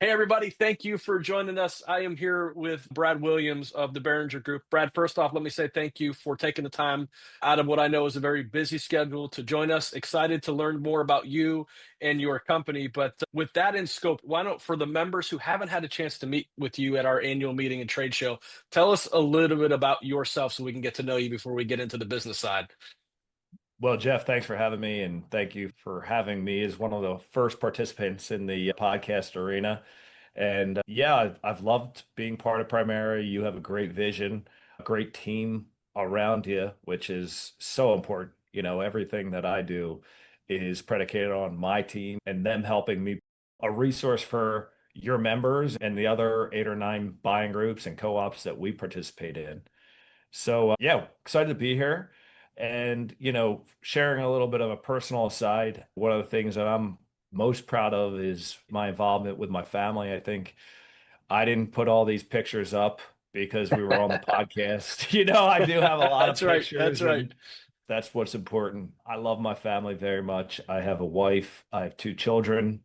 Hey, everybody. Thank you for joining us. I am here with Brad Williams of the Beringer Group. Brad, first off, let me say thank you for taking the time out of what I know is a very busy schedule to join us. Excited to learn more about you and your company. But with that in scope, why don't, for the members who haven't had a chance to meet with you at our annual meeting and trade show, tell us a little bit about yourself so we can get to know you before we get into the business side. Well, Jeff, thanks for having me, and thank you for having me as one of the first participants in the podcast arena. And yeah, I've loved being part of Primera. You have a great vision, a great team around you, which is so important. Everything that I do is predicated on my team and them helping me, a resource for your members and the other 8 or 9 buying groups and co-ops that we participate in. So, yeah, excited to be here and, sharing a little bit of a personal aside. One of the things that I'm most proud of is my involvement with my family. I think I didn't put all these pictures up because we were on the podcast. I do have a lot of That's right. That's pictures, right. and that's what's important. I love my family very much. I have a wife, I have 2 children.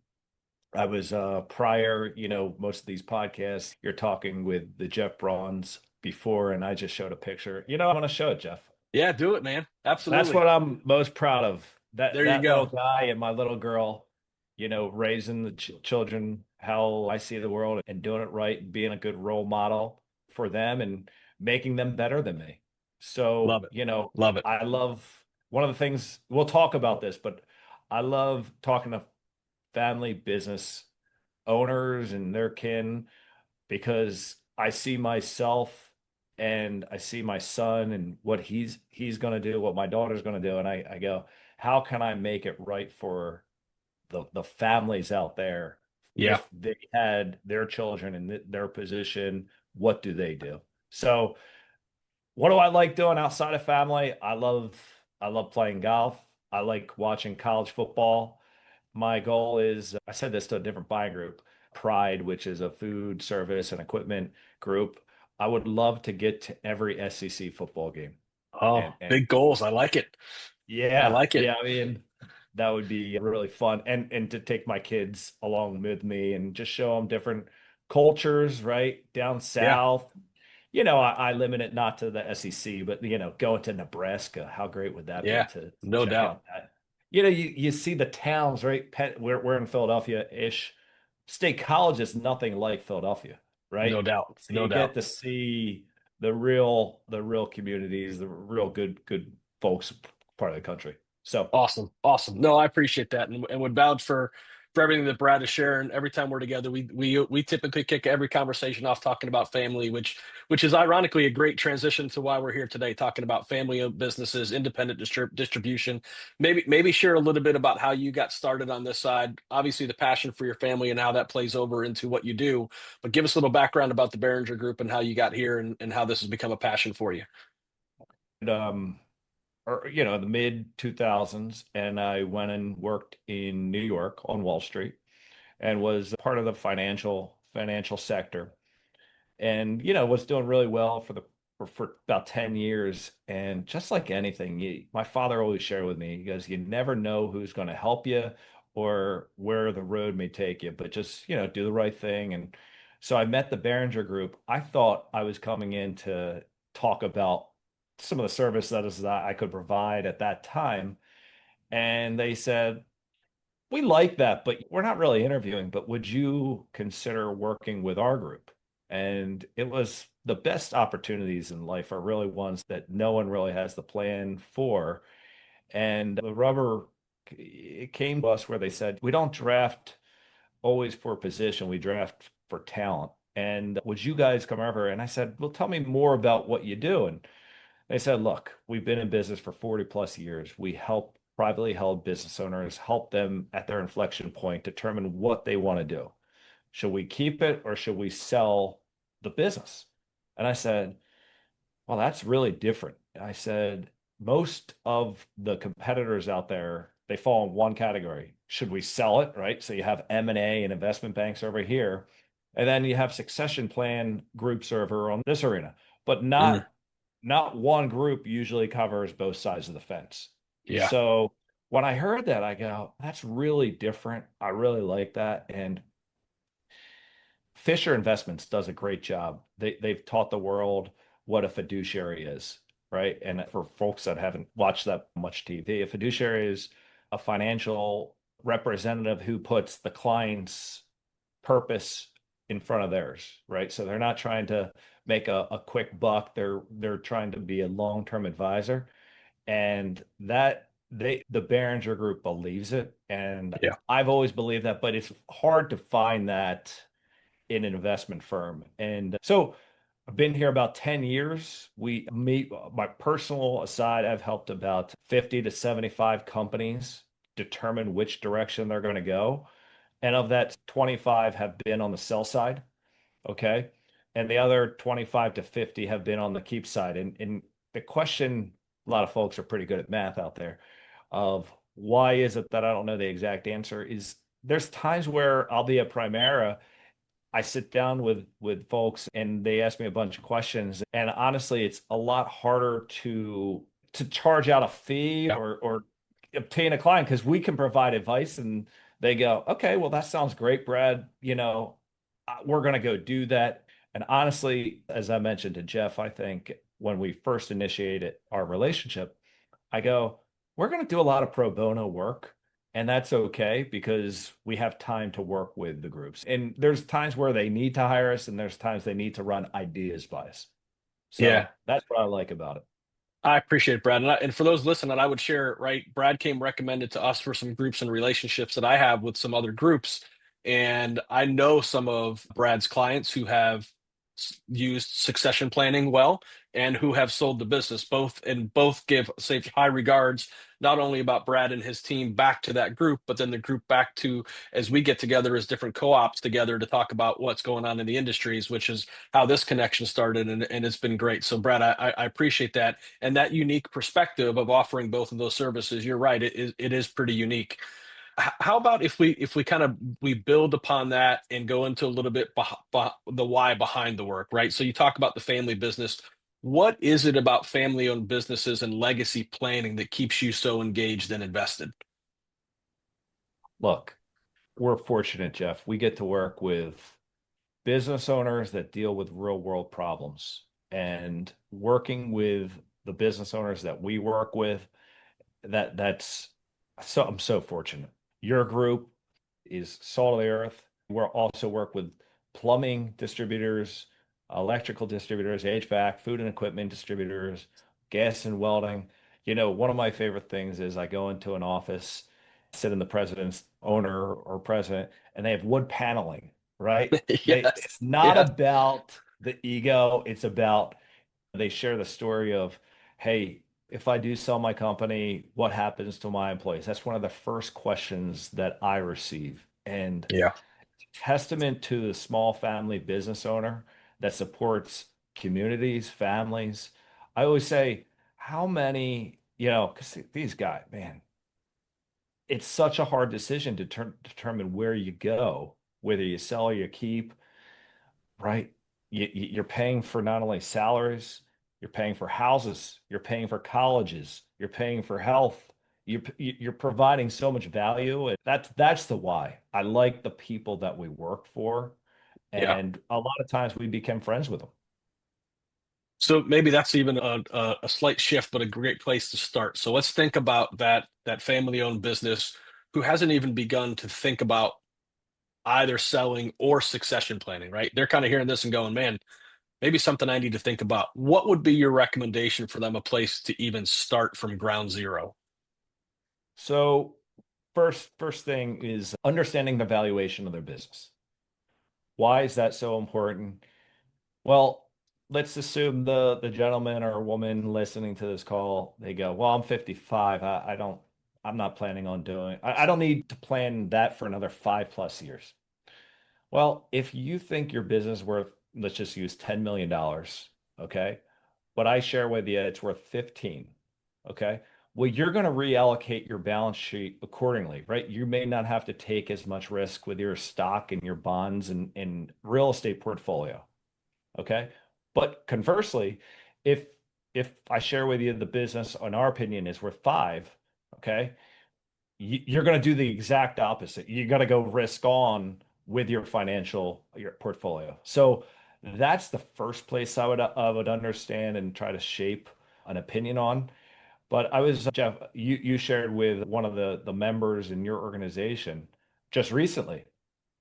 I was prior, most of these podcasts, you're talking with the Jeff Brauns before, and I just showed a picture. I want to show it, Jeff. Yeah, do it, man. That's Absolutely. what I'm most proud of. That There you that little go. guy and my little girl, raising the children how I see the world and doing it right and being a good role model for them and making them better than me. So, Love it. Love it. I love one of the things we'll talk about this, but I love talking to family business owners and their kin because I see myself and I see my son and what he's going to do, what my daughter's going to do, and I go, how can I make it right for the families out there Yeah. if they had their children in their position? What do they do? So, what do I like doing outside of family? I love playing golf. I like watching college football. My goal is, I said this to a different buying group, Pride, which is a food service and equipment group. I would love to get to every SEC football game. And Oh, big goals. I like it. I yeah, like it. yeah, I mean, that would be really fun. And to take my kids along with me and just show them different cultures, right? Down Yeah. south. I limit it not to the SEC, but going to Nebraska, how great would that be Yeah. to No check doubt. out that? You see the towns, right? We're in Philadelphia-ish. State College is nothing like Philadelphia, No right? doubt. So No you get doubt. to see the real communities, the real good folks part of the country. So Awesome. Awesome. No, I appreciate that and would vouch for everything that Brad is sharing. Every time we're together, we typically kick every conversation off talking about family, which is ironically a great transition to why we're here today, talking about family-owned businesses, independent distribution. Maybe share a little bit about how you got started on this side. Obviously, the passion for your family and how that plays over into what you do. But give us a little background about the Behringer Group and how you got here and how this has become a passion for you. um or the mid 2000s, and I went and worked in New York on Wall Street and was part of the financial sector, and was doing really well for about 10 years. And just like anything, my father always shared with me, he goes, you never know who's going to help you or where the road may take you, but just do the right thing. And so I met the Beringer Group. I thought I was coming in to talk about some of the service that I could provide at that time, and they said, we like that, but we're not really interviewing, but would you consider working with our group? And it was the best opportunities in life are really ones that no one really has the plan for. And the rubber, it came to us where they said, we don't draft always for position, we draft for talent. And would you guys come over? And I said, well, tell me more about what you do. And they said, look, we've been in business for 40 plus years. We help privately held business owners, help them at their inflection point determine what they want to do. Should we keep it or should we sell the business? And I said, well, that's really different. I said, most of the competitors out there, they fall in one category. Should we sell it, right? So you have M&A and investment banks over here, and then you have succession plan groups over on this arena, but Mm, not one group usually covers both sides of the fence. yeah. So when I heard that, I go, that's really different. I really like that. And Fisher Investments does a great job. They've taught the world what a fiduciary is, right? And for folks that haven't watched that much TV, a fiduciary is a financial representative who puts the client's purpose in front of theirs, right? So they're not trying to make a quick buck. They're trying to be a long-term advisor. And that the Beringer group believes it. And Yeah. I've always believed that, but it's hard to find that in an investment firm. And so I've been here about 10 years. We meet my personal aside, I've helped about 50 to 75 companies determine which direction they're going to go. And of that, 25 have been on the sell side. Okay. And the other 25 to 50 have been on the keep side. And the question, a lot of folks are pretty good at math out there, of why is it that I don't know the exact answer, is there's times where I'll be at Primera, I sit down with folks and they ask me a bunch of questions. And honestly, it's a lot harder to charge out a fee Yeah. or obtain a client because we can provide advice and they go, okay, well, that sounds great, Brad. We're going to go do that. And honestly, as I mentioned to Jeff, I think when we first initiated our relationship, I go, we're going to do a lot of pro bono work. And that's okay because we have time to work with the groups. And there's times where they need to hire us, and there's times they need to run ideas by us. Yeah. So that's what I like about it. I appreciate it, Brad. And for those listening, I would share, right? Brad came recommended to us for some groups and relationships that I have with some other groups. And I know some of Brad's clients who have used succession planning well and who have sold the business, both give say high regards, not only about Brad and his team back to that group, but then the group back to as we get together as different co-ops together to talk about what's going on in the industries, which is how this connection started. And it's been great. So Brad, I appreciate that and that unique perspective of offering both of those services. You're right, it is pretty unique. How about if we kind of we build upon that and go into a little bit the why behind the work, right? So you talk about the family business. What is it about family-owned businesses and legacy planning that keeps you so engaged and invested? Look, we're fortunate, Jeff. We get to work with business owners that deal with real world problems. And working with the business owners that we work with, that's so I'm so fortunate. Your group is salt of the earth. We're also work with plumbing distributors, electrical distributors, HVAC, food and equipment distributors, gas and welding. One of my favorite things is I go into an office, sit in the president's owner or president, and they have wood paneling, right? Yes. It's not Yeah. about the ego, it's about they share the story of, hey, if I do sell my company, what happens to my employees? That's one of the first questions that I receive. And Yeah. testament to the small family business owner that supports communities, families. I always say, how many, because these guys, man, it's such a hard decision to determine where you go, whether you sell or you keep, right? You're paying for not only salaries, you're paying for houses, you're paying for colleges, you're paying for health. You're providing so much value. And that's the why. I like the people that we work for, Yeah. and a lot of times we become friends with them. So maybe that's even a slight shift, but a great place to start. So let's think about that family-owned business who hasn't even begun to think about either selling or succession planning, right? They're kind of hearing this and going, man, maybe something I need to think about. What would be your recommendation for them, a place to even start from ground zero? So first thing is understanding the valuation of their business. Why is that so important? Well, let's assume the gentleman or woman listening to this call, they go, well, I'm 55. I'm not planning on doing, I don't need to plan that for another 5+ years. Well, if you think your business is worth, let's just use $10 million, okay? But I share with you it's worth 15, okay? Well, you're going to reallocate your balance sheet accordingly, right? You may not have to take as much risk with your stock and your bonds and real estate portfolio. Okay. But conversely, if if I share with you the business, in our opinion, is worth five, okay, you're going to do the exact opposite. You got to go risk on with your portfolio. So that's the first place I would understand and try to shape an opinion on. But I was, Jeff, you shared with one of the members in your organization just recently,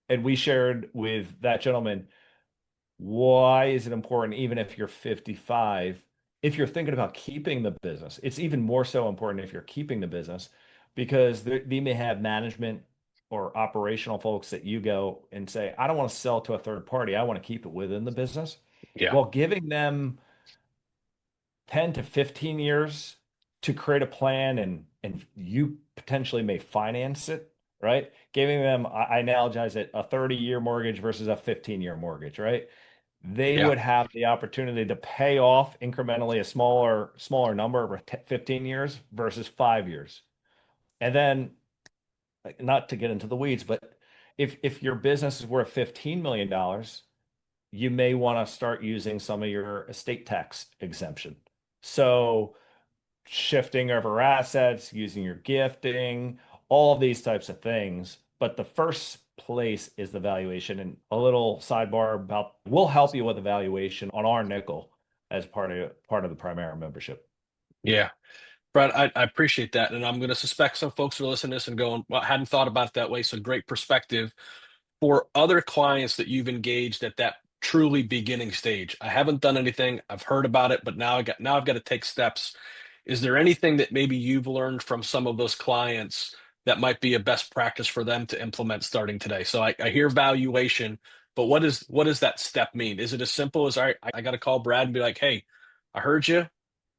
and we shared with that gentleman, why is it important, even if you're 55, if you're thinking about keeping the business, it's even more so important if you're keeping the business because they may have management or operational folks that you go and say, I don't want to sell to a third party. I want to keep it within the business. Yeah. Well, giving them 10 to 15 years to create a plan and you potentially may finance it, right? Giving them, I analogize it, a 30-year mortgage versus a 15-year mortgage, right? They Yeah. would have the opportunity to pay off incrementally a smaller number over 15 years versus 5 years. And then, like, not to get into the weeds, but if your business is worth $15 million, you may want to start using some of your estate tax exemption. So shifting over assets, using your gifting, all of these types of things. But the first place is the valuation. And a little sidebar about we'll help you with the valuation on our nickel as part of the Primera membership. Yeah. Brad, I appreciate that. And I'm going to suspect some folks are listening to this and going, well, I hadn't thought about it that way. So great perspective. For other clients that you've engaged at that truly beginning stage, I haven't done anything. I've heard about it, but now I've got to take steps. Is there anything that maybe you've learned from some of those clients that might be a best practice for them to implement starting today? So I hear valuation, but what does that step mean? Is it as simple as I got to call Brad and be like, hey, I heard you at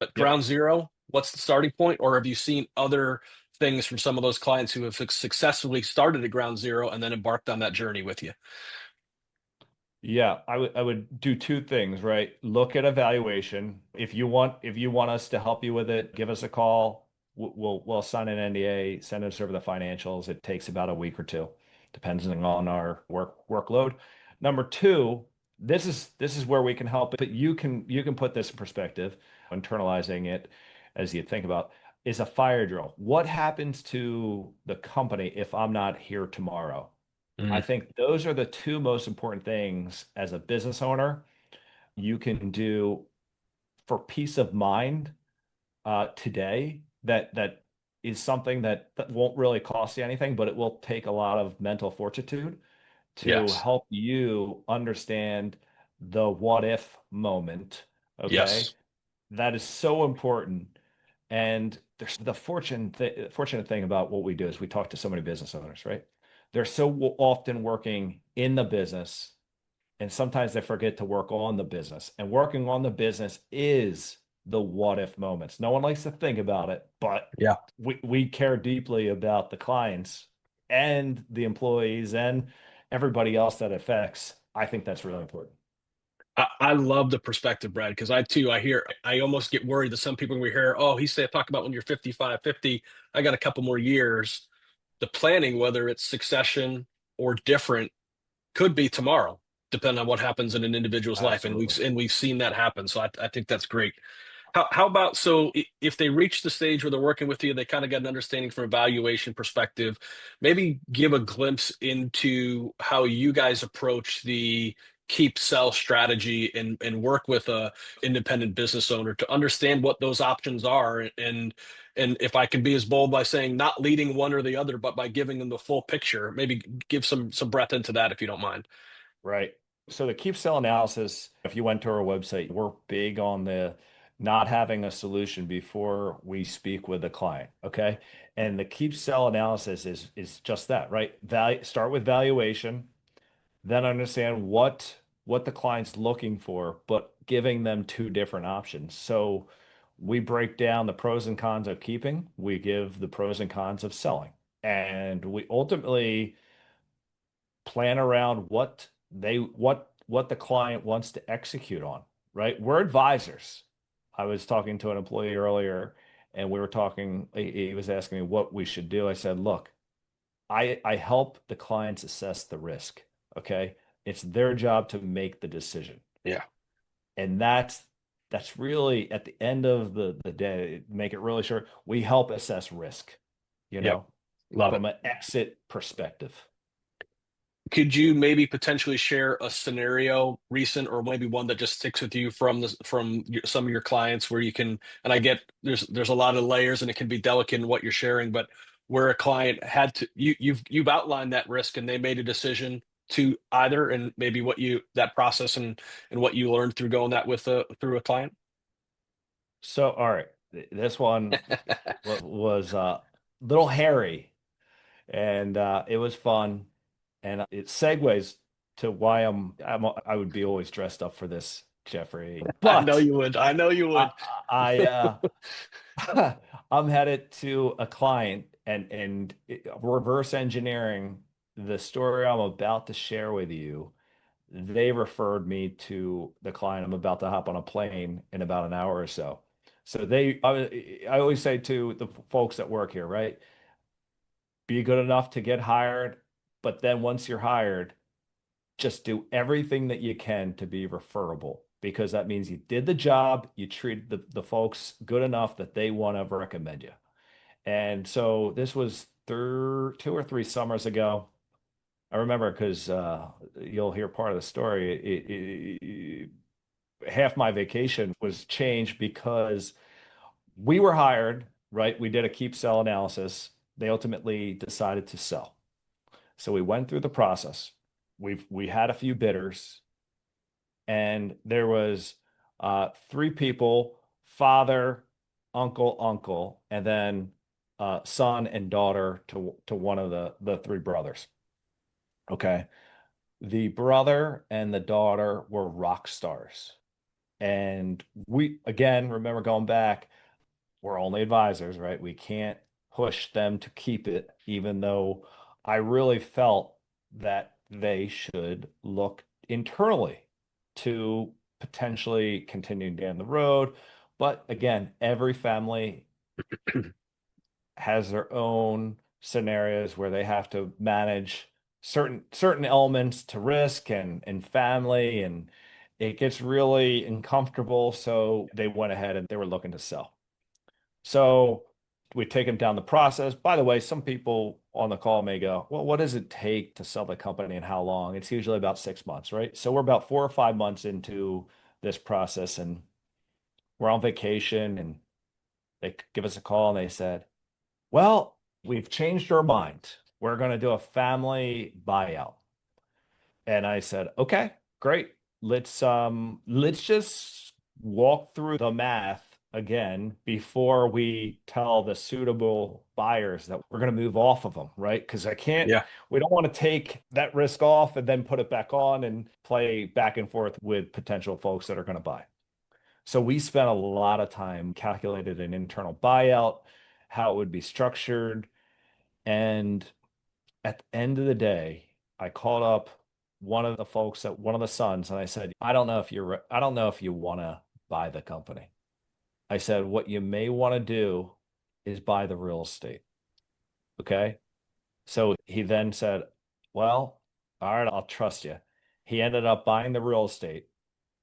Yep. ground zero. What's the starting point? Or have you seen other things from some of those clients who have successfully started at ground zero and then embarked on that journey with you? Yeah, I would do two things, right? Look at evaluation. If you want us to help you with it, give us a call. We'll sign an NDA, send us over the financials. It takes about a week or two, depending on our workload. Number two, this is where we can help, but you can put this in perspective, internalizing it as you think about is a fire drill. What happens to the company if I'm not here tomorrow? I Mm, think those are the two most important things as a business owner you can do for peace of mind today. That is something that won't really cost you anything, but it will take a lot of mental fortitude to yes. help you understand the what if moment. Okay. Yes. That is so important. And there's the fortunate thing about what we do is we talk to so many business owners, right? They're so often working in the business, and sometimes they forget to work on the business. And working on the business is the what if moments. No one likes to think about it, but Yeah. we care deeply about the clients and the employees and everybody else that affects. I think that's really important. I love the perspective, Brad, because I almost get worried that some people we hear, oh, he said talk about when you're 55, 50. I got a couple more years. The planning, whether it's succession or different, could be tomorrow, depending on what happens in an individual's life. And Absolutely. we've seen that happen. So I think that's great. How about so if they reach the stage where they're working with you, they kind of get an understanding from a valuation perspective, maybe give a glimpse into how you guys approach the keep sell strategy and work with a independent business owner to understand what those options are and if I can be as bold by saying not leading one or the other, but by giving them the full picture, maybe give some breadth into that if you don't mind. Right. So the keep sell analysis, if you went to our website, we're big on the not having a solution before we speak with the client. Okay. And the keep sell analysis is just that, right? Start with valuation, then understand what the client's looking for, but giving them two different options. So we break down the pros and cons of keeping, we give the pros and cons of selling. And we ultimately plan around what the client wants to execute on, right? We're advisors. I was talking to an employee earlier and we were talking, he was asking me what we should do. I said, look, I help the clients assess the risk. Okay. It's their job to make the decision. Yeah. And that's really at the end of the day, make it really short. We help assess risk, you Yep. know, Love it. from an exit perspective. Could you maybe potentially share a scenario recent or maybe one that just sticks with you from some of your clients where you can, and I get there's a lot of layers and it can be delicate in what you're sharing, but where a client had to you've outlined that risk and they made a decision to either, and maybe what you that process and what you learned through going that with a through a client? So, all right, this one was a little hairy, and it was fun, and it segues to why I would be always dressed up for this, Jeffrey. I know But you would. I know you I, would. I'm headed to a client, and reverse engineering the story I'm about to share with you. They referred me to the client. I'm about to hop on a plane in about an hour or so. So I always say to the folks that work here, right? Be good enough to get hired, but then once you're hired, just do everything that you can to be referable because that means you did the job, you treated the folks good enough that they want to recommend you. And so this was 2 or 3 summers ago. I remember because you'll hear part of the story. Half my vacation was changed because we were hired, right? We did a keep sell analysis. They ultimately decided to sell. So we went through the process. We had a few bidders, and there was 3 people, father, uncle, and then son and daughter to one of the 3 brothers. Okay. The brother and the daughter were rock stars. And we, again, remember going back, we're only advisors, right? We can't push them to keep it, even though I really felt that they should look internally to potentially continuing down the road. But again, every family has their own scenarios where they have to manage certain elements to risk and family, and it gets really uncomfortable. So they went ahead and they were looking to sell. So we take them down the process. By the way, some people on the call may go, well, what does it take to sell the company and how long? It's usually about 6 months, right? So we're about 4 or 5 months into this process and we're on vacation and they give us a call and they said, well, we've changed our mind. We're going to do a family buyout. And I said, okay, great. Let's just walk through the math again before we tell the suitable buyers that we're going to move off of them, right? Because Yeah. we don't want to take that risk off and then put it back on and play back and forth with potential folks that are going to buy. So we spent a lot of time calculated an internal buyout, how it would be structured, and at the end of the day, I called up one of the folks at one of the sons and I said, I don't know if you want to buy the company. I said, what you may want to do is buy the real estate. Okay. So he then said, well, all right, I'll trust you. He ended up buying the real estate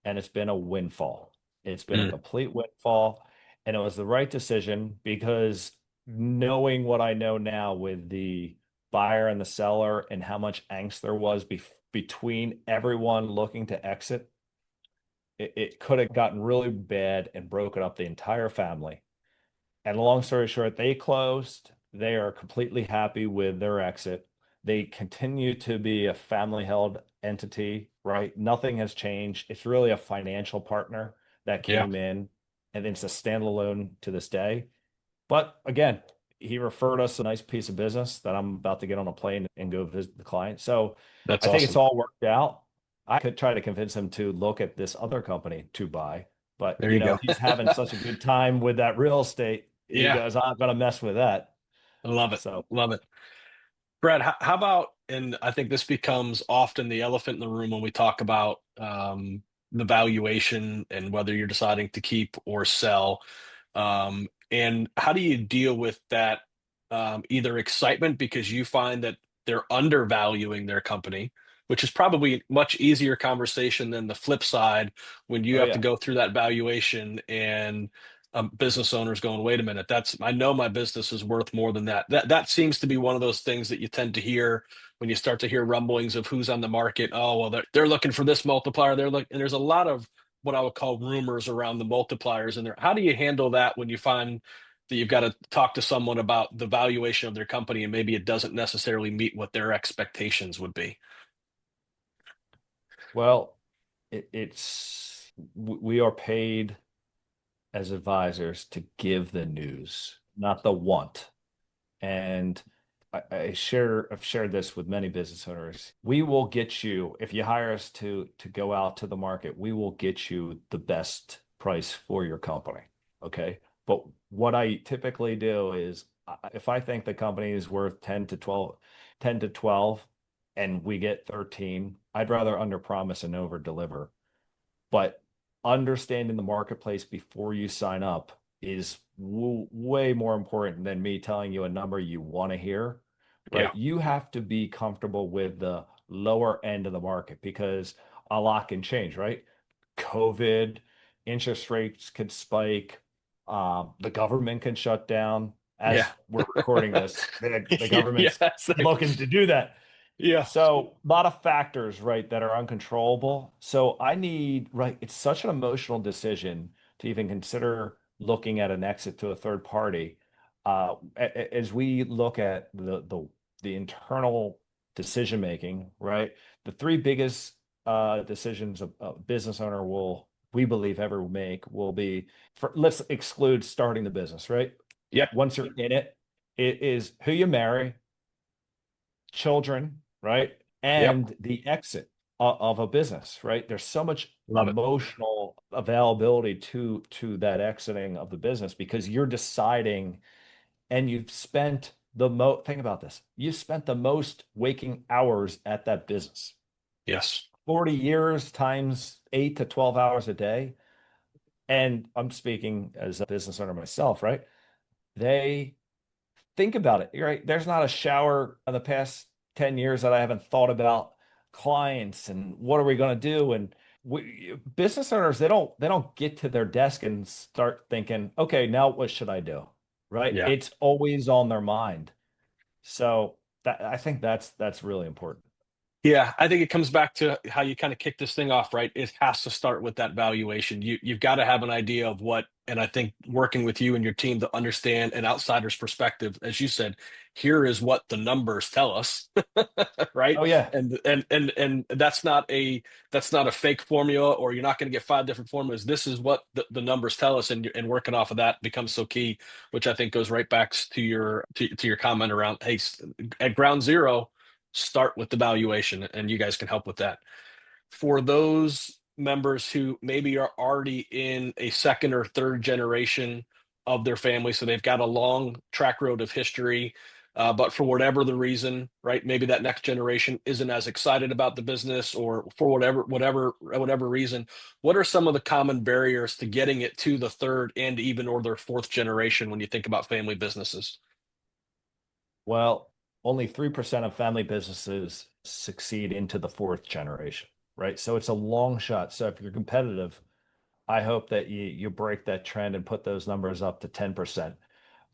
and it's been a windfall. It's been a Mm. complete windfall. And it was the right decision because knowing what I know now with the buyer and the seller and how much angst there was between everyone looking to exit, it could have gotten really bad and broken up the entire family. And long story short, they closed. They are completely happy with their exit. They continue to be a family held entity, right? Nothing has changed. It's really a financial partner that Yeah. came in and it's a standalone to this day. But again, he referred us a nice piece of business that I'm about to get on a plane and go visit the client. So That's I think it's awesome. all worked out. I could try to convince him to look at this other company to buy, but There you go. he's having such a good time with that real estate. He Yeah. goes, I'm not gonna mess with that. I love it. So, Love it. Brad, how about, and I think this becomes often the elephant in the room when we talk about the valuation and whether you're deciding to keep or sell. And how do you deal with that either excitement because you find that they're undervaluing their company, which is probably a much easier conversation than the flip side when you oh have to yeah, go through that valuation and business owners going, wait a minute, I know my business is worth more than that. That seems to be one of those things that you tend to hear when you start to hear rumblings of who's on the market. Oh, well, they're looking for this multiplier. They're looking, and there's a lot of what I would call rumors around the multipliers in there. How do you handle that when you find that you've got to talk to someone about the valuation of their company and maybe it doesn't necessarily meet what their expectations would be? Well, we are paid as advisors to give the news, not the want. And I've shared this with many business owners. We will get you, if you hire us to go out to the market, we will get you the best price for your company. Okay. But what I typically do is if I think the company is worth 10 to 12 and we get 13, I'd rather under promise and over deliver. But understanding the marketplace before you sign up is way more important than me telling you a number you want to hear, Yeah. right? You have to be comfortable with the lower end of the market because a lot can change, right? COVID, interest rates could spike, the government can shut down. Yeah. As we're recording this, the government's Yes. looking to do that. Yeah. So a lot of factors, right, that are uncontrollable. So I need, right, it's such an emotional decision to even consider looking at an exit to a third party. As we look at the internal decision making, right, the three biggest decisions a business owner will, we believe, ever make will be for, let's exclude starting the business, right? Yep. Once you're in it, it is who you marry, children, right? Yep. And the exit of a business, right? There's so much Love it. emotional availability to that exiting of the business because you're deciding and you've spent the most, think about this. You spent the most waking hours at that business. Yes. 40 years times 8 to 12 hours a day. And I'm speaking as a business owner myself, right? They think about it, right? There's not a shower in the past 10 years that I haven't thought about clients and what are we going to do? And business owners, they don't get to their desk and start thinking, okay, now what should I do? Right? Yeah. It's always on their mind. So I think that's really important. Yeah, I think it comes back to how you kind of kick this thing off, right? It has to start with that valuation. You've got to have an idea of what, and I think working with you and your team to understand an outsider's perspective, as you said, here is what the numbers tell us, right? Oh yeah. And that's not a fake formula, or you're not going to get five different formulas. This is what the numbers tell us, and working off of that becomes so key, which I think goes right back to your comment around, hey, at ground zero start with the valuation, and you guys can help with that. For those members who maybe are already in a second or third generation of their family, so they've got a long track road of history, but for whatever the reason, right, maybe that next generation isn't as excited about the business, or for whatever reason, what are some of the common barriers to getting it to the third and even or their fourth generation when you think about family businesses? Well, only 3% of family businesses succeed into the fourth generation, right? So it's a long shot. So if you're competitive, I hope that you break that trend and put those numbers up to 10%.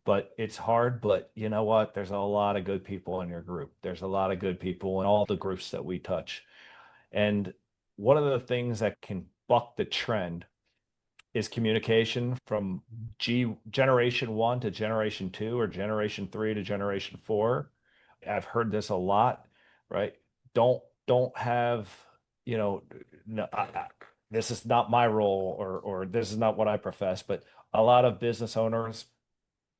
But it's hard, but you know what? There's a lot of good people in your group. There's a lot of good people in all the groups that we touch. And one of the things that can buck the trend is communication from generation one to generation two or generation three to generation four. I've heard this a lot, right? Don't have, you know, no, this is not my role or this is not what I profess, but a lot of business owners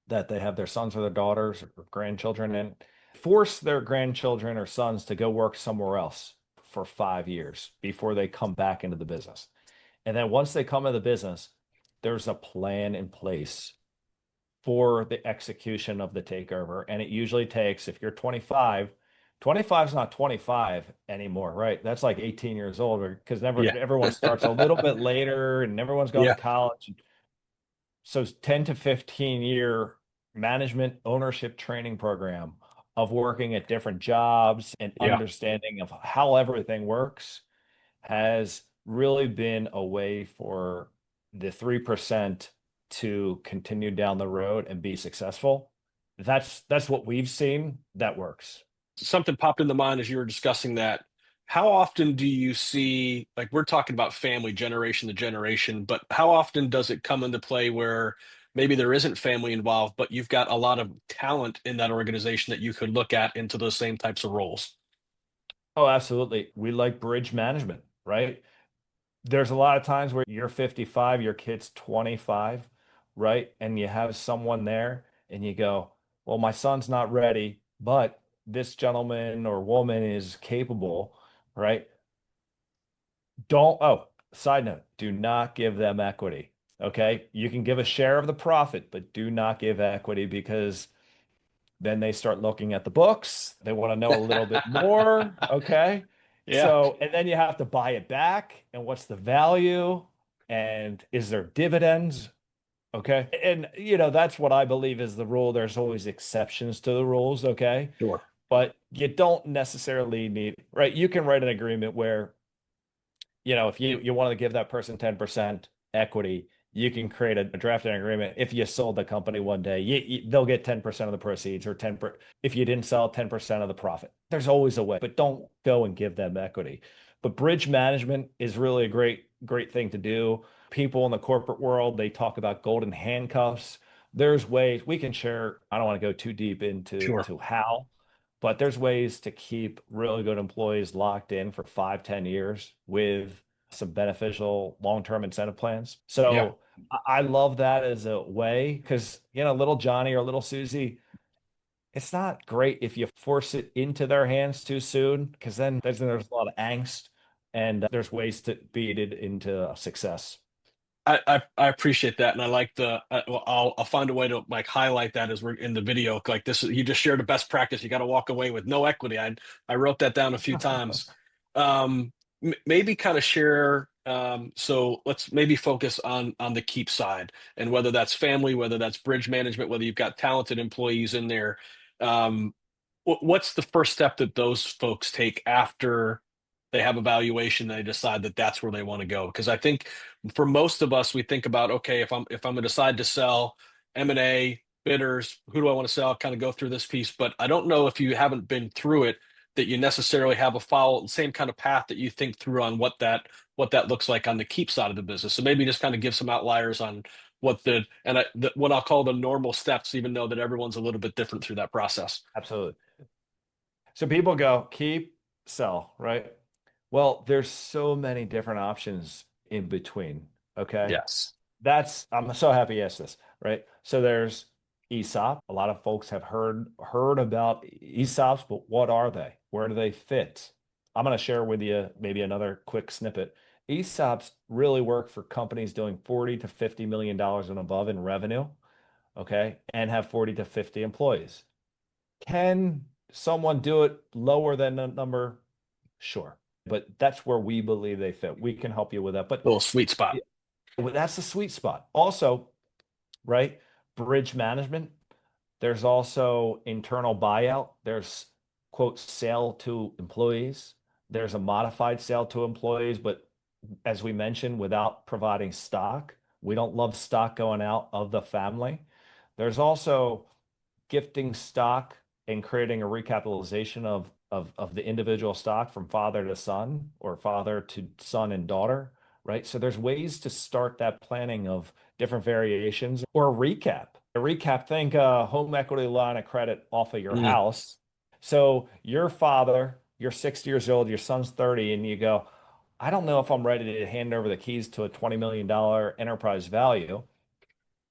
that they have their sons or their daughters or grandchildren and force their grandchildren or sons to go work somewhere else for 5 years before they come back into the business. And then once they come into the business, there's a plan in place for the execution of the takeover. And it usually takes, if you're 25, 25 is not 25 anymore, right? That's like 18 years old because never Yeah. everyone starts a little bit later and everyone's going to Yeah. college. So 10 to 15-year management ownership training program of working at different jobs and Yeah. understanding of how everything works has really been a way for the 3% to continue down the road and be successful. That's what we've seen that works. something popped in the mind as you were discussing that. How often do you see, like we're talking about family generation to generation, but how often does it come into play where maybe there isn't family involved, but you've got a lot of talent in that organization that you could look at into those same types of roles? Oh, absolutely. We like bridge management, right? There's a lot of times where you're 55, your kid's 25, right? And you have someone there and you go, well, my son's not ready, but this gentleman or woman is capable, right? Side note, do not give them equity. Okay. You can give a share of the profit, but do not give equity because then they start looking at the books. They want to know a little bit more. Okay. Yeah, So, and then you have to buy it back. And what's the value? And is there dividends? Okay. And, that's what I believe is the rule. There's always exceptions to the rules. Okay. sure. But you don't necessarily need, right? You can write an agreement where if you want to give that person 10% equity, you can create a drafting agreement. If you sold the company one day, they'll get 10% of the proceeds or 10%. If you didn't sell 10% of the profit, there's always a way, but don't go and give them equity. But bridge management is really a great thing to do. People in the corporate world, they talk about golden handcuffs. There's ways we can share. I don't want to go too deep into Sure. to how, but there's ways to keep really good employees locked in for 5, 10 years with some beneficial long-term incentive plans. Yeah. So I love that as a way because, little Johnny or little Susie, it's not great if you force it into their hands too soon because then there's a lot of angst and there's ways to beat it into success. I appreciate that, and I like well, I'll find a way to like highlight that as we're in the video. Like this, you just shared a best practice. You got to walk away with no equity. I wrote that down a few times. Maybe kind of share. So let's maybe focus on the keep side, and whether that's family, whether that's bridge management, whether you've got talented employees in there. Um, what's the first step that those folks take after they have evaluation and they decide that that's where they want to go? Because I think for most of us, we think about, okay, if I'm going to decide to sell M&A, bidders, who do I want to sell? Kind of go through this piece, but I don't know if you haven't been through it that you necessarily have a follow same kind of path that you think through on what that looks like on the keep side of the business. So maybe just kind of give some outliers on what I'll call the normal steps, even though that everyone's a little bit different through that process. Absolutely. So people go keep, sell, right? Well, there's so many different options in between. Okay. Yes. I'm so happy you asked this, right? So there's ESOP. A lot of folks have heard about ESOPs, but what are they? Where do they fit? I'm going to share with you maybe another quick snippet. ESOPs really work for companies doing 40 to 50 million dollars and above in revenue, okay, and have 40 to 50 employees. Can someone do it lower than the number? Sure. But that's where we believe they fit. We can help you with that. But Little sweet spot. yeah, well, that's the sweet spot. Also, right? Bridge management. There's also internal buyout. There's quote sale to employees. There's a modified sale to employees, but as we mentioned, without providing stock, we don't love stock going out of the family. There's also gifting stock and creating a recapitalization of the individual stock from father to son or father to son and daughter, right? So there's ways to start that planning of different variations or a recap. A recap, think home equity line of credit off of your Mm, house. So your father, you're 60 years old, your son's 30, and you go, I don't know if I'm ready to hand over the keys to a $20 million enterprise value.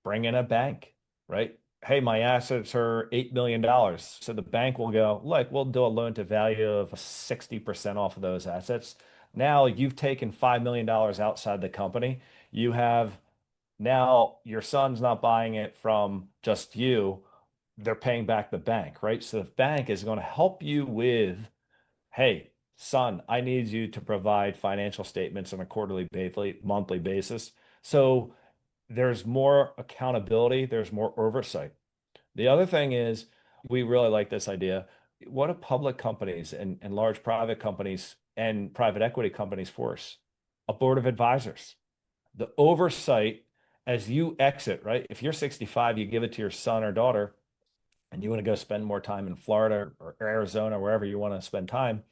Bring in a bank, right? Hey, my assets are $8 million. So the bank will go, look, we'll do a loan to value of 60% off of those assets. Now you've taken $5 million outside the company. You have now your son's not buying it from just you. They're paying back the bank, right? So the bank is going to help you with, hey, son, I need you to provide financial statements on a quarterly, monthly basis. So there's more accountability, there's more oversight. The other thing is, we really like this idea. What do public companies and large private companies and private equity companies force? A board of advisors. The oversight as you exit, right? If you're 65, you give it to your son or daughter, and you want to go spend more time in Florida or Arizona, wherever you want to spend time,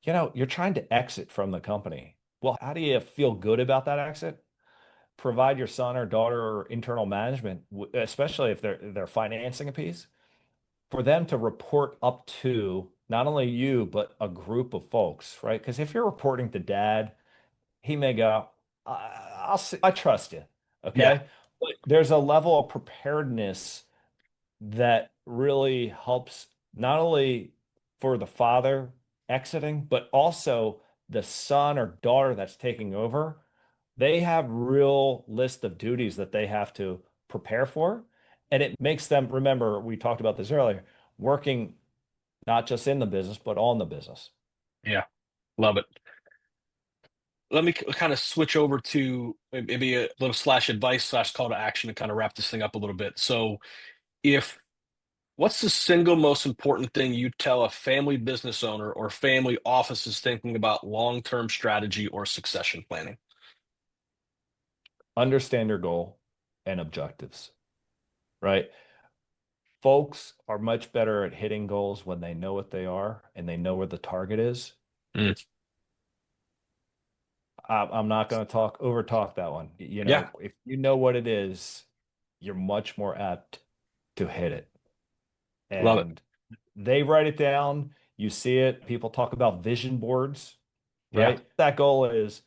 you're trying to exit from the company. Well, how do you feel good about that exit? Provide your son or daughter or internal management, especially if they're financing a piece, for them to report up to not only you, but a group of folks, right? Because if you're reporting to dad, he may go, I'll see, I trust you. Yeah. Okay. But there's a level of preparedness that really helps not only for the father exiting, but also the son or daughter that's taking over. They have real list of duties that they have to prepare for. And it makes them, remember, we talked about this earlier, working not just in the business, but on the business. Yeah. Love it. Let me kind of switch over to maybe a little slash advice slash call to action to kind of wrap this thing up a little bit. So, if what's the single most important thing you tell a family business owner or family offices thinking about long-term strategy or succession planning? Understand your goal and objectives, right? Folks are much better at hitting goals when they know what they are and they know where the target is. Mm. I'm not going to talk over talk that one. Yeah, If you know what it is, you're much more apt to hit it. love it. And they write it down. You see it. People talk about vision boards, Yeah, right? That goal is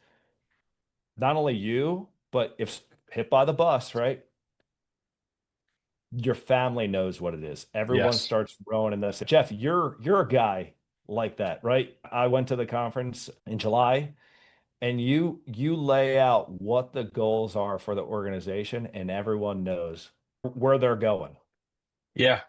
not only you, but if hit by the bus, right? Your family knows what it is. Everyone yes. starts rowing in this. Jeff, you're a guy like that, right? I went to the conference in July and you lay out what the goals are for the organization and everyone knows where they're going. Yeah.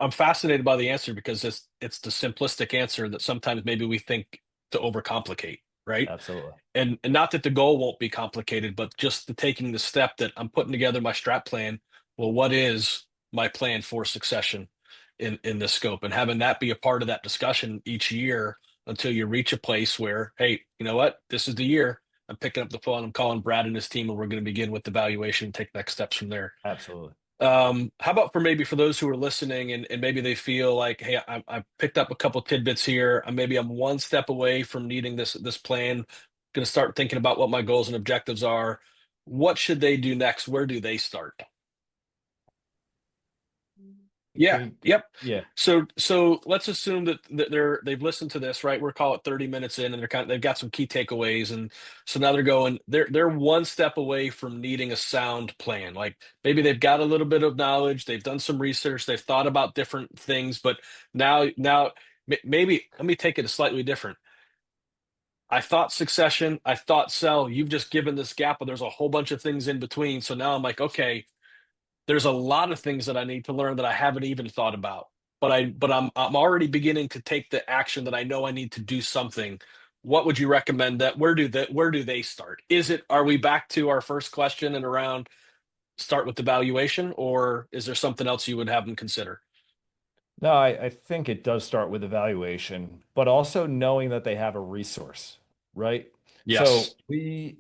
I'm fascinated by the answer because it's the simplistic answer that sometimes maybe we think to overcomplicate, right? Absolutely. And not that the goal won't be complicated, but just the taking the step that I'm putting together my strat plan. Well, what is my plan for succession in this scope? And having that be a part of that discussion each year until you reach a place where, hey, you know what? This is the year. I'm picking up the phone. I'm calling Brad and his team, and we're going to begin with the valuation and take next steps from there. Absolutely. How about for maybe for those who are listening and maybe they feel like, hey, I picked up a couple tidbits here. Maybe I'm one step away from needing this plan. Going to start thinking about what my goals and objectives are. What should they do next? Where do they start? Yeah, Can yep. yeah, So let's assume that they've listened to this, right? We're call it 30 minutes in and they've got some key takeaways. And so now they're one step away from needing a sound plan. Like maybe they've got a little bit of knowledge, they've done some research, they've thought about different things, but now maybe let me take it a slightly different. I thought succession, I thought sell, you've just given this gap, but there's a whole bunch of things in between. So now I'm like, okay, there's a lot of things that I need to learn that I haven't even thought about. But I'm already beginning to take the action that I know I need to do something. What would you recommend that where do they start? Is it are we back to our first question and around start with the valuation, or is there something else you would have them consider? no, I think it does start with evaluation, but also knowing that they have a resource, right? So Yes. we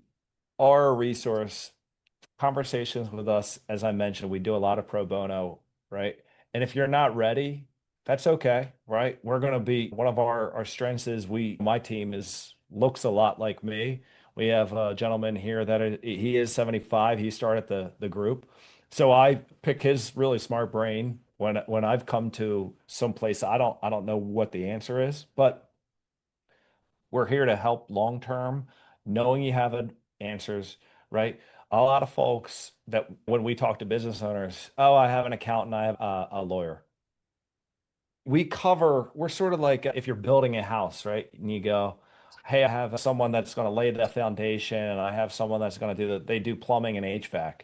are a resource. Conversations with us, as I mentioned, we do a lot of pro bono, right? And if you're not ready, that's okay, right? We're going to be one of our strengths is my team is looks a lot like me. We have a gentleman here he is 75. He started the group. So I pick his really smart brain when I've come to some place I don't know what the answer is, but we're here to help long term, knowing you have answers, right? A lot of folks that when we talk to business owners, oh, I have an accountant, I have a lawyer. We're sort of like if you're building a house, right? And you go, hey, I have someone that's going to lay the foundation, and I have someone that's going to they do plumbing and HVAC.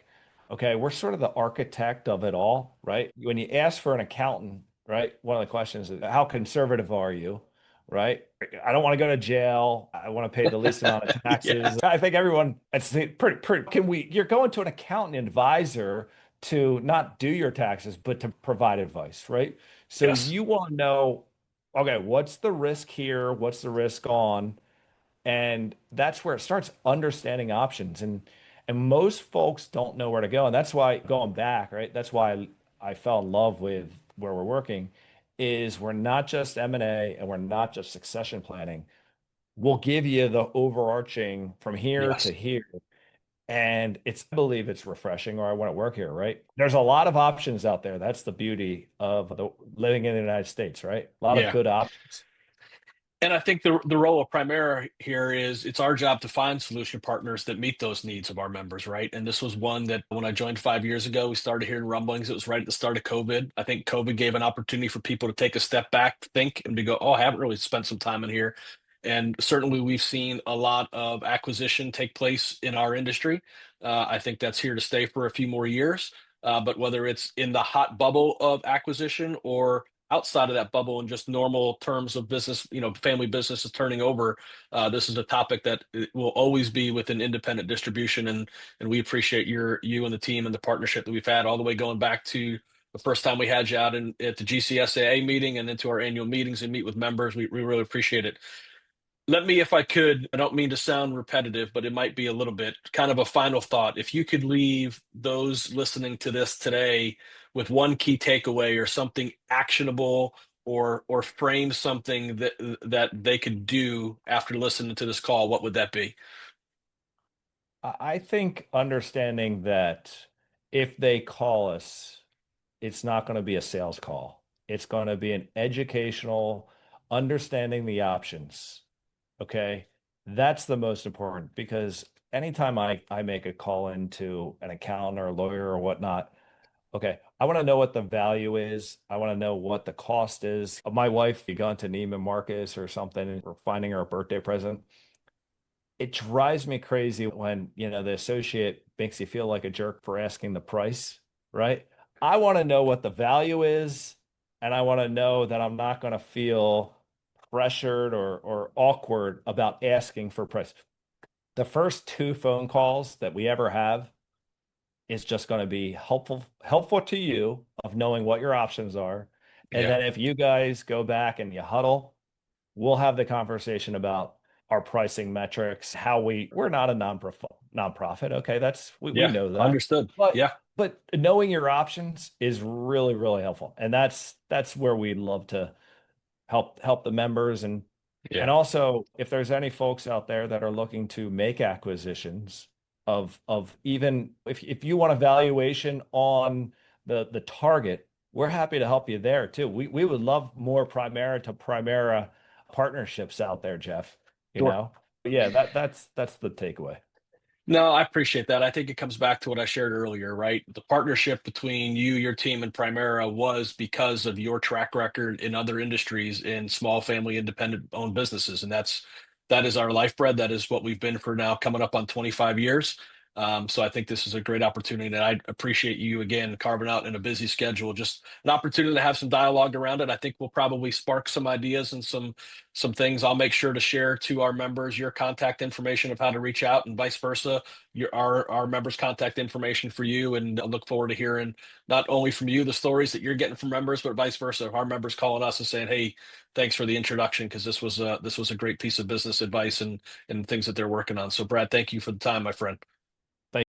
Okay, we're sort of the architect of it all, right? When you ask for an accountant, right? One of the questions is, how conservative are you? Right? I don't want to go to jail. I want to pay the least amount of Yeah. taxes. I think everyone, it's pretty, you're going to an accountant advisor to not do your taxes, but to provide advice, right? So Yes. you want to know, okay, what's the risk here? What's the risk on? And that's where it starts understanding options. And most folks don't know where to go. And that's why going back, right? That's why I fell in love with where we're working is we're not just M&A and we're not just succession planning. We'll give you the overarching from here to Yes. here. And I believe it's refreshing, or I want to work here, right? There's a lot of options out there. That's the beauty of living in the United States, right? A lot of Yeah. good options. And I think the role of Primera here is it's our job to find solution partners that meet those needs of our members, right? And this was one that when I joined 5 years ago, we started hearing rumblings. It was right at the start of COVID. I think COVID gave an opportunity for people to take a step back, think, and to go, oh, I haven't really spent some time in here. And certainly we've seen a lot of acquisition take place in our industry. I think that's here to stay for a few more years. But whether it's in the hot bubble of acquisition or outside of that bubble and just normal terms of business, family business is turning over. This is a topic that will always be within independent distribution, and we appreciate you and the team and the partnership that we've had all the way going back to the first time we had you out at the GCSAA meeting and into our annual meetings and meet with members. We really appreciate it. Let me, if I could, I don't mean to sound repetitive, but it might be a little bit, kind of a final thought. If you could leave those listening to this today with one key takeaway or something actionable or frame something that they could do after listening to this call, what would that be? I think understanding that if they call us, it's not going to be a sales call. It's going to be an educational, understanding the options. Okay. That's the most important because anytime I make a call into an accountant or a lawyer or whatnot, okay, I want to know what the value is. I want to know what the cost is. My wife, we gone to Neiman Marcus or something, and we're finding her a birthday present. It drives me crazy when, the associate makes you feel like a jerk for asking the price, right? I want to know what the value is, and I want to know that I'm not going to feel pressured or awkward about asking for price. The first two phone calls that we ever have is just going to be helpful to you of knowing what your options are. And Yeah, then if you guys go back and you huddle, we'll have the conversation about our pricing metrics, how we're not a nonprofit. Okay, we yeah, know that. understood. But Yeah, knowing your options is really, really helpful. And that's where we'd love to help the members and yeah, also if there's any folks out there that are looking to make acquisitions of even if you want a valuation on the target, we're happy to help you there too. We would love more Primera to Primera partnerships out there, Jeff, you sure. know? But yeah, that's the takeaway. No, I appreciate that. I think it comes back to what I shared earlier, right? The partnership between you, your team, and Primera was because of your track record in other industries in small family independent owned businesses. And that is our lifeblood. That is what we've been for now coming up on 25 years. So I think this is a great opportunity, and I appreciate you again carving out in a busy schedule, just an opportunity to have some dialogue around it. I think we'll probably spark some ideas and some things. I'll make sure to share to our members your contact information of how to reach out and vice versa, our members' contact information for you. And I look forward to hearing not only from you the stories that you're getting from members, but vice versa, our members calling us and saying, "Hey, thanks for the introduction because this was a great piece of business advice and things that they're working on." So, Brad, thank you for the time, my friend.